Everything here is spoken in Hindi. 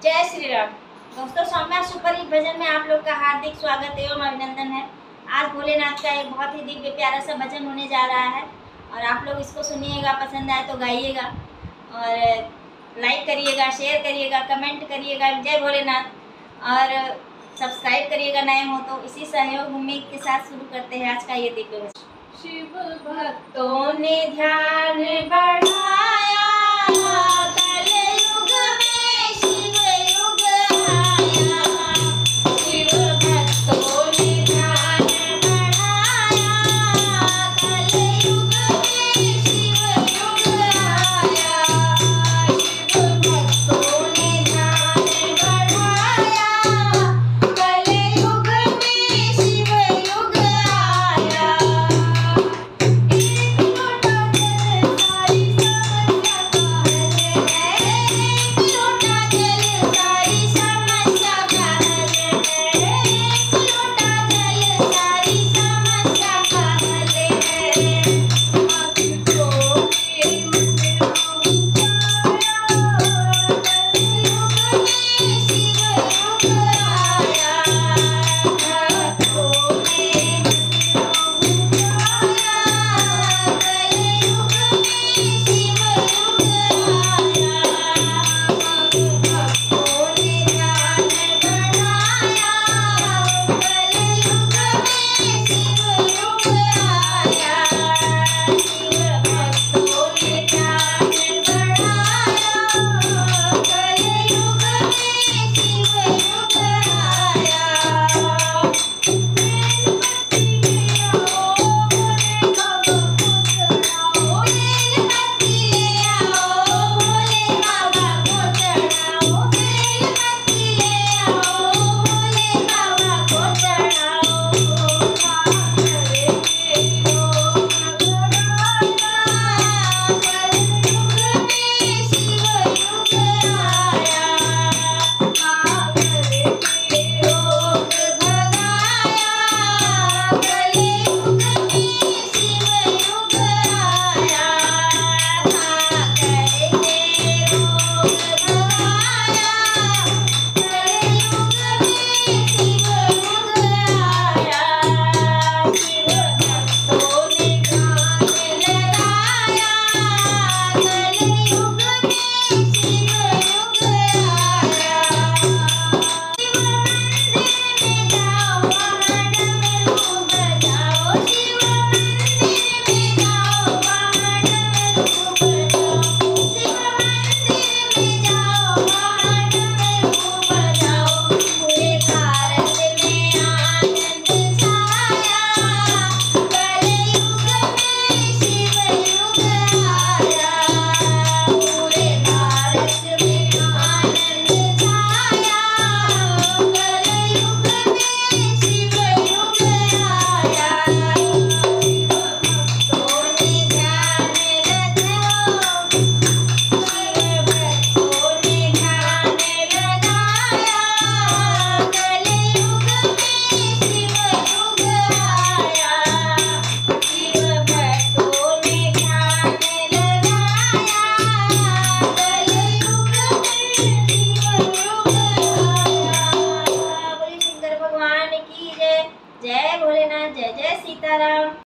जय श्री राम। दोस्तों, सौम्या सुपर हिट भजन में आप लोग का हार्दिक स्वागत एवं अभिनंदन है। आज भोलेनाथ का एक बहुत ही दिव्य प्यारा सा भजन होने जा रहा है और आप लोग इसको सुनिएगा, पसंद आए तो गाइएगा और लाइक करिएगा, शेयर करिएगा, कमेंट करिएगा। जय भोलेनाथ। और सब्सक्राइब करिएगा नए हो तो। इसी सहयोग उम्मीद के साथ शुरू करते हैं आज का ये दिव्य भजन। शिव भक्तों ने ध्यान बढ़ाया,